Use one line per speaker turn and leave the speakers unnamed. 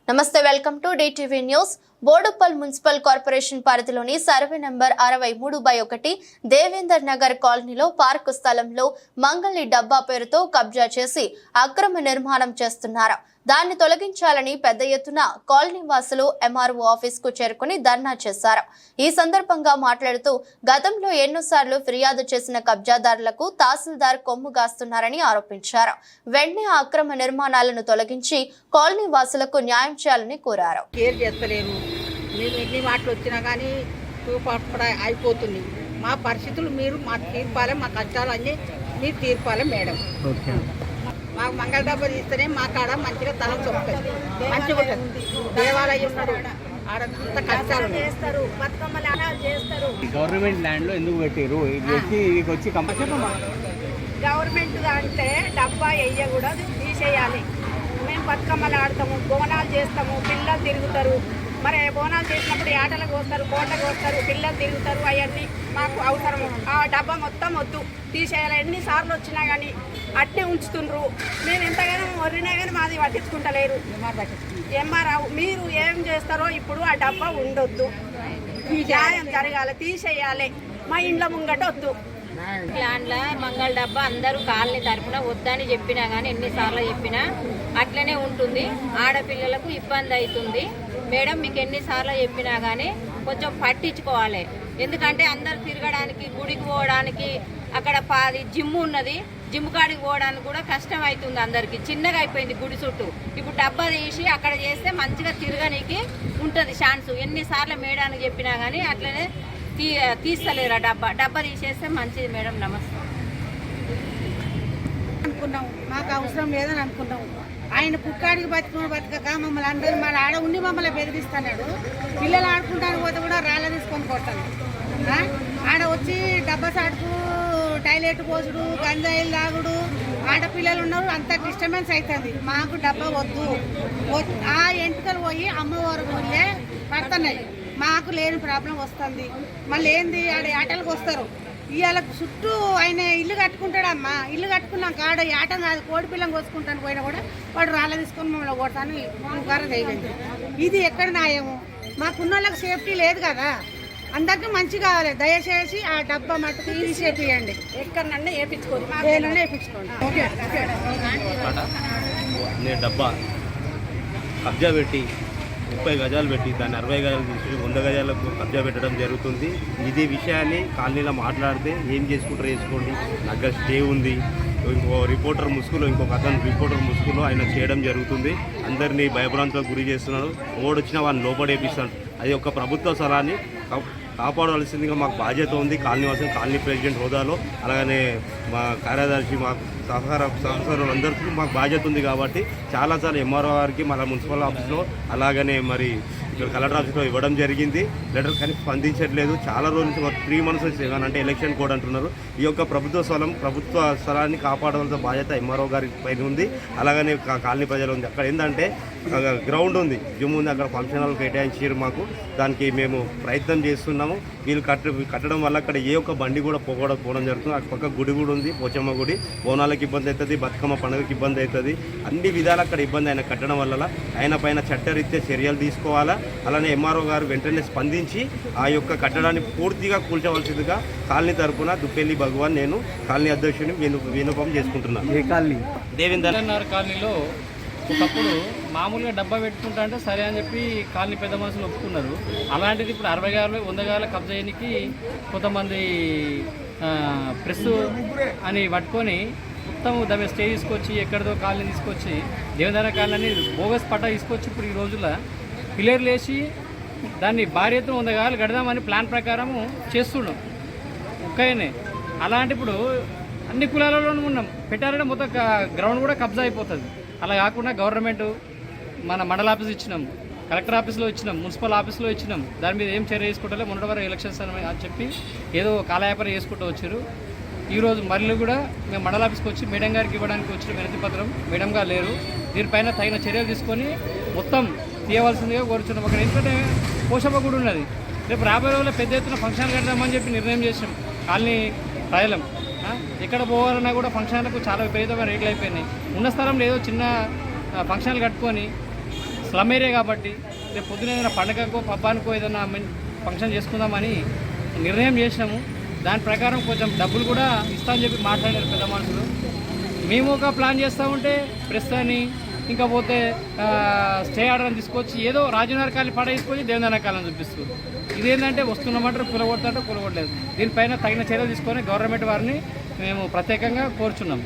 నమస్తే, welcome to DTV news. Boduppal municipal corporation పరిధిలోని survey number 63/1 Devender Nagar కాలనీలో పార్కు స్థలంలో మంగళి డబ్బా పేరుతో కబ్జా చేసి అక్రమ నిర్మాణం చేస్తున్నారు. దాన్ని తొలగించాలని పెద్ద ఎత్తున కాలనీ వాసులు ఎంఆర్ఓ ఆఫీస్ కు చేరుకుని ధర్నా చేశారు. ఈ సందర్భంగా మాట్లాడుతూ గతంలో ఎన్నోసార్లు ఫిర్యాదు చేసిన కబ్జాదారులకు తహసీల్దార్ కొమ్ము గాస్తున్నారని ఆరోపించారు. వెంటనే అక్రమ నిర్మాణాలను తొలగించి కాలనీ వాసులకు న్యాయం చేయాలని కోరారు.
అయిపోతుంది మా పరిస్థితులు మీరు మాకు తీర్పాలి, మా కష్టాలన్నీ మీరు తీర్పాలి మేడం. మాకు మంగళ డబ్బా తీస్తేనే మా కాడ మంచిగా తలం చొప్పుతుంది, మంచిగా ఉంటుంది. దేవాలయం ఆడంత కష్టాలు చేస్తారు, బతుకమ్మలు ఆడాలు చేస్తారు.
గవర్నమెంట్ ల్యాండ్ లో ఎందుకు పెట్టారు?
గవర్నమెంట్ అంటే డబ్బా వేయకూడదు, తీసేయాలి. మేము బతుకమ్మలు ఆడతాము, బోనాలు చేస్తాము, పిల్లలు తిరుగుతారు. మరి బోనాలు చేసినప్పుడు ఆటలకు వస్తారు, కోటకు వస్తారు, పిల్లలు తిరుగుతారు. అవన్నీ మాకు అవసరము. ఆ డబ్బా మొత్తం వద్దు, తీసేయాలి. ఎన్నిసార్లు వచ్చినా కానీ అట్నే ఉంచుతుండ్రు. మేము ఎంతగానో వరినా కానీ మాది పట్టించుకుంటలేరు. ఎంఆర్ఓ మీరు ఏం చేస్తారో ఇప్పుడు ఆ డబ్బా ఉండొద్దు, న్యాయం జరగాలి, తీసేయాలి. మా ఇంట్లో ముంగట వద్దు.
ల్యాండ్ల మంగళ డబ్బా అందరూ కాలనీ తరపున వద్దని చెప్పినా కానీ ఎన్నిసార్లు చెప్పినా అట్లనే ఉంటుంది. ఆడపిల్లలకు ఇబ్బంది అవుతుంది మేడం. మీకు ఎన్నిసార్లు చెప్పినా కానీ కొంచెం పట్టించుకోవాలి. ఎందుకంటే అందరు తిరగడానికి, గుడికి పోవడానికి, అక్కడ జిమ్ ఉన్నది, జిమ్ కాడికి పోవడానికి కూడా కష్టం అవుతుంది. అందరికి చిన్నగా అయిపోయింది గుడి చుట్టూ. ఇప్పుడు డబ్బా తీసి అక్కడ చేస్తే మంచిగా తిరగడానికి ఉంటుంది ఛాన్స్. ఎన్నిసార్లు మేడానికి చెప్పినా కానీ అట్లనే తీస్తలేరు. డబ్బా తీసేస్తే మంచిది మేడం. నమస్తే.
అనుకున్నాం, మాకు అవసరం లేదని అనుకున్నాం. ఆయన పుక్కాడికి బతకక మమ్మల్ని అందరూ మన ఆడ ఉండి మమ్మల్ని బెదిరిస్తున్నాడు. పిల్లలు ఆడుకుంటానికి పోతే కూడా రాళ్ళ తీసుకొని కొడతాను. ఆడ వచ్చి డబ్బా సాటుకు టాయిలెట్ పోసుడు, గంజాయిలు తాగుడు, ఆడపిల్లలు ఉన్నారు. అంత డిస్టర్బెన్స్ అవుతుంది. మాకు డబ్బా వద్దు. ఆ ఎంటుకలు పోయి అమ్మవారు పోలే పడుతున్నాయి. మాకు లేని ప్రాబ్లం వస్తుంది. మళ్ళీ ఏంది ఆడ ఆటలకు వస్తారు. ఇవాళ చుట్టూ ఆయన ఇల్లు కట్టుకుంటాడమ్మా. ఇల్లు కట్టుకున్నాక ఆడ ఆట కాదు, కోడి పిల్లని కోసుకుంటాను పోయినా కూడా వాడు రాళ్ళ తీసుకొని మమ్మల్ని కొడతాను గారు తేలింది. ఇది ఎక్కడ న్యాయము? మాకున్న వాళ్ళకి సేఫ్టీ లేదు కదా. అందరికీ మంచి కావాలి. దయచేసి ఆ డబ్బా మట్టుకు తీసేపియండి. ఎక్కడన్నా వేయించుకోండి, ఏదైనా వేయించుకోండి.
డబ్బా కబ్జా పెట్టి 30 గజాలు పెట్టి దాన్ని 60 గజాలు తీసి 100 గజాలకు కబ్జా పెట్టడం జరుగుతుంది. ఇది విషయాన్ని కాలనీలో మాట్లాడితే ఏం చేసుకుంటారో చేసుకోండి, దగ్గర స్టే ఉంది. ఇంకో రిపోర్టర్ ముసుగులో, ఇంకొక అతను రిపోర్టర్ ముసుగులో ఆయన చేయడం జరుగుతుంది. అందరినీ భయభ్రాంతులకు గురి చేస్తున్నాడు. ఓడొచ్చినా వాళ్ళని లోపడేపిస్తాడు. అది ఒక ప్రభుత్వ స్థలాన్ని కాపాడవలసిందిగా మాకు బాధ్యత ఉంది. కాలనీవాసం, కాలనీ ప్రెసిడెంట్ హోదాలో, అలాగనే మా కార్యదర్శి, మాకు సహకారులందరికీ మాకు బాధ్యత ఉంది. కాబట్టి చాలాసార్లు ఎంఆర్ఓ గారికి, మన మున్సిపల్ ఆఫీస్లో, అలాగనే మరి ఇక్కడ కలెక్టర్ ఆఫీస్లో ఇవ్వడం జరిగింది లెటర్, కానీ స్పందించట్లేదు. చాలా రోజుల నుంచి 3 months నుంచి అంటే ఎలక్షన్ కోడ్ అంటున్నారు. ఈ యొక్క ప్రభుత్వ స్థలాన్ని కాపాడవలసిన బాధ్యత ఎంఆర్ఓ గారి పైన ఉంది. అలాగనే కాలనీ ప్రజలు ఉంది. అక్కడ ఏంటంటే గ్రౌండ్ ఉంది, జిమ్ ఉంది, అక్కడ ఫంక్షన్ హాల్ కేటాయించారు మాకు. దానికి మేము ప్రయత్నం చేస్తున్నాము. వీళ్ళు కట్టడం వల్ల అక్కడ ఏ ఒక్క బండి కూడా పోవడం జరుగుతుంది. అక్కడ పక్క గుడి కూడా ఉంది, పోచమ్మ గుడి. బోనాలకు ఇబ్బంది అవుతుంది, బతుకమ్మ పండుగకి ఇబ్బంది అవుతుంది. అన్ని విధాలు అక్కడ ఇబ్బంది ఆయన కట్టడం వల్ల ఆయన పైన చట్టరీత్యా చర్యలు తీసుకోవాలా. అలానే ఎంఆర్ఓ గారు వెంటనే స్పందించి ఆ యొక్క కట్టడాన్ని పూర్తిగా కూల్చవలసిందిగా కాలనీ తరపున దుప్పెల్లి భగవాన్, నేను కాలనీ అధ్యక్షుడిని విన్నపం చేసుకుంటున్నాను.
ఏ కాలనీ?
దేవేందర్
కాలనీలో ఒకప్పుడు మామూలుగా డబ్బా పెట్టుకుంటా అంటే సరే అని చెప్పి కాలనీ పెద్ద మనుషులు ఒప్పుకున్నారు. అలాంటిది ఇప్పుడు 60 గజాలు 100 గజాల కబ్జా చేయడానికి కొంతమంది ప్రెస్ అని పట్టుకొని మొత్తం దాని స్టే తీసుకొచ్చి ఎక్కడిదో కాలనీ తీసుకొచ్చి దేవేంద్ర కాలనీ బోగస్ పట్టా తీసుకొచ్చి ఇప్పుడు ఈ రోజుల్లో పిల్లర్లు వేసి దాన్ని భారీ ఎత్తున 100 గజాలు కడదామని ప్లాన్ ప్రకారము చేస్తున్నాం ఒక్కనే. అలాంటి ఇప్పుడు అన్ని కులాలలోనూ ఉన్నాం. పెట్టారంటే మొత్తం గ్రౌండ్ కూడా కబ్జా అయిపోతుంది. అలా కాకుండా గవర్నమెంట్ మన మండల ఆఫీస్ ఇచ్చినాం, కలెక్టర్ ఆఫీస్లో ఇచ్చినాం, మున్సిపల్ ఆఫీస్లో ఇచ్చినాం. దాని మీద ఏం చర్య తీసుకుంటారో మొన్నటి వరకు ఎలక్షన్స్ అని చెప్పి ఏదో కాలయాపన చేసుకుంటూ వచ్చారు. ఈరోజు మళ్ళీ కూడా మేము మండల ఆఫీస్కి వచ్చి మేడం గారికి ఇవ్వడానికి వచ్చిన వినతి పత్రం మేడం గారు లేరు. దీనిపైన తగిన చర్యలు తీసుకొని మొత్తం తీయవలసిందిగా కోరుచున్నాం. అక్కడ ఎందుకంటే పోషమ్మ గుడి ఉన్నది. రేపు రాబోయే రోజుల్లో పెద్ద ఎత్తున ఫంక్షన్ కడదామని చెప్పి నిర్ణయం చేసినాం. కాలనీ ప్రజలం ఎక్కడ పోవాలన్నా కూడా ఫంక్షన్లకు చాలా విపరీతమైన రేట్లు అయిపోయినాయి. ఉన్న స్థలంలో ఏదో చిన్న ఫంక్షన్లు కట్టుకొని స్లమ్ ఏరియా కాబట్టి రేపు పొద్దున ఏదైనా పండగకో పబ్బానికో ఏదైనా ఫంక్షన్ చేసుకుందామని నిర్ణయం చేసినాము. దాని ప్రకారం కొంచెం డబ్బులు కూడా ఇస్తామని చెప్పి మాట్లాడారు పెద్ద మనుషులు. మేము ఒక ప్లాన్ చేస్తూ ఉంటే ప్రెస్ అని ఇంకా పోతే స్టే ఆర్డర్ అని తీసుకొచ్చి ఏదో రాజనగర్ కాలనీ పడ తీసుకొచ్చి దేవేంద్ర కాలనీ చూపిస్తుంది. ఇదేంటంటే వస్తున్నమాట కూలగొడతాంటే కూలగొట్టలేదు. దీనిపైన తగిన చర్యలు తీసుకొని గవర్నమెంట్ వారిని మేము ప్రత్యేకంగా కోరుచున్నాం.